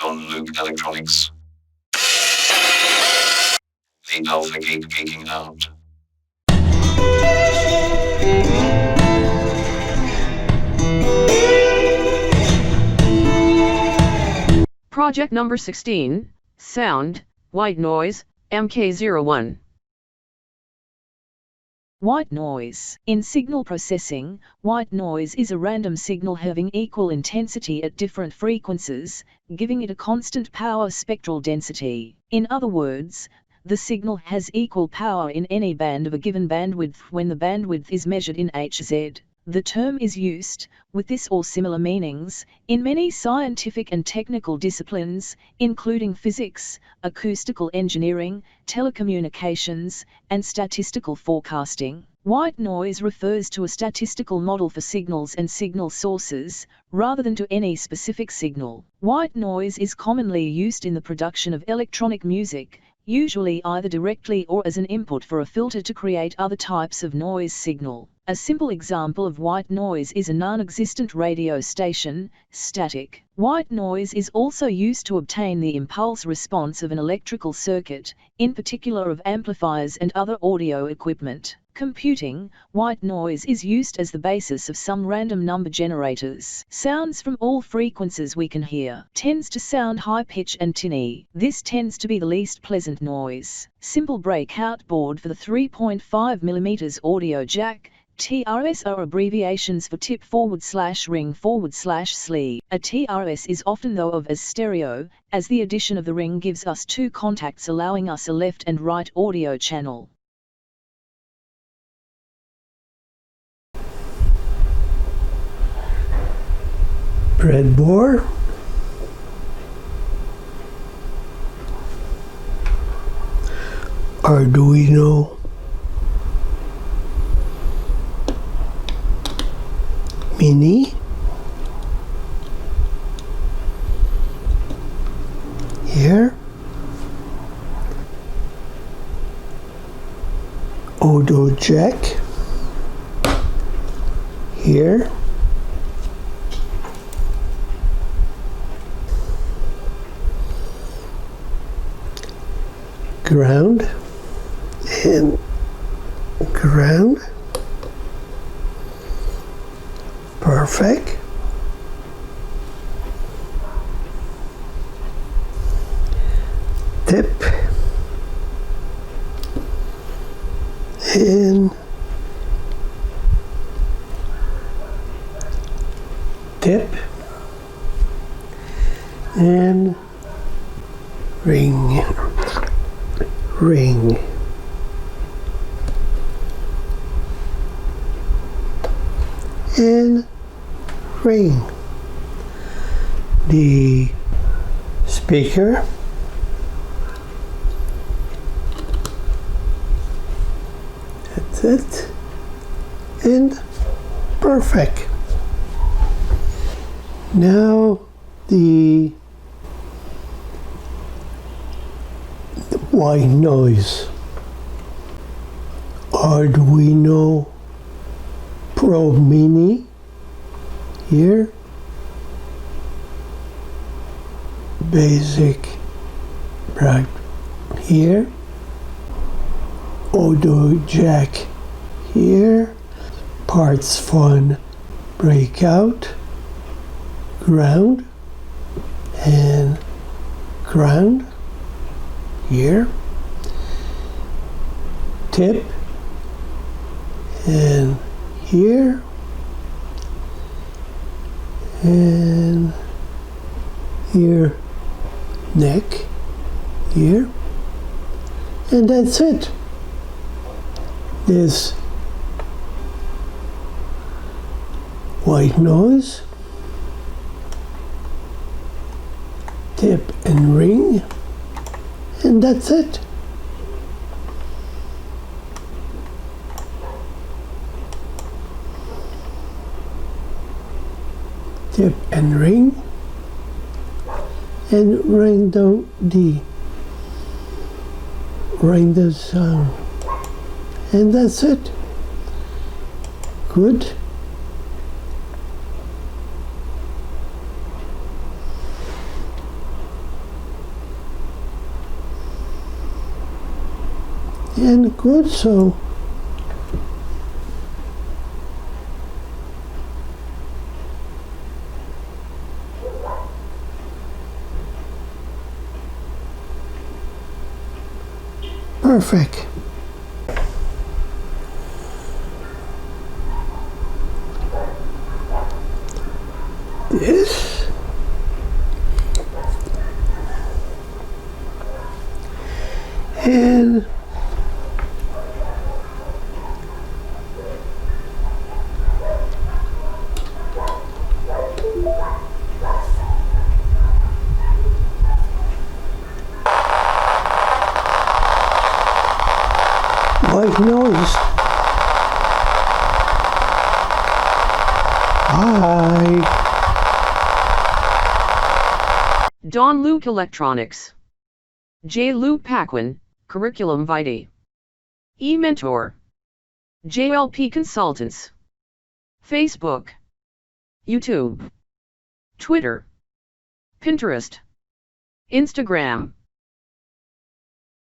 on-loop electronics. The alpha gate peeking out. Project number 16, Sound, White Noise, Mk01. White noise. In signal processing, white noise is a random signal having equal intensity at different frequencies, giving it a constant power spectral density. In other words, the signal has equal power in any band of a given bandwidth when the bandwidth is measured in Hz. The term is used, with this or similar meanings, in many scientific and technical disciplines, including physics, acoustical engineering, telecommunications, and statistical forecasting. White noise refers to a statistical model for signals and signal sources, rather than to any specific signal. White noise is commonly used in the production of electronic music, usually either directly or as an input for a filter to create other types of noise signal. A simple example of white noise is a non-existent radio station, static. White noise is also used to obtain the impulse response of an electrical circuit, in particular of amplifiers and other audio equipment. Computing, white noise is used as the basis of some random number generators. Sounds from all frequencies we can hear tends to sound high-pitch and tinny. This tends to be the least pleasant noise. Simple breakout board for the 3.5mm audio jack, TRS are abbreviations for tip /ring /sleeve. A TRS is often thought of as stereo, as the addition of the ring gives us two contacts allowing us a left and right audio channel. Breadboard, Arduino, Mini, here, audio jack, here, ground and ground. Perfect. Tip and tip and ring. And ring. The speaker, that's it, and perfect. Now the white noise. Arduino Pro Mini here, basic right here, audio jack here, parts fun breakout, ground and ground here, tip and here and here, neck here, and that's it. This white noise, tip and ring, and that's it. Tip and ring, and ring the sound, and that's it. Good. and good so. Perfect. This and white noise. Bye. Don Luke Electronics. J. Luke Paquin, Curriculum Vitae. E-Mentor. JLP Consultants. Facebook. YouTube. Twitter. Pinterest. Instagram.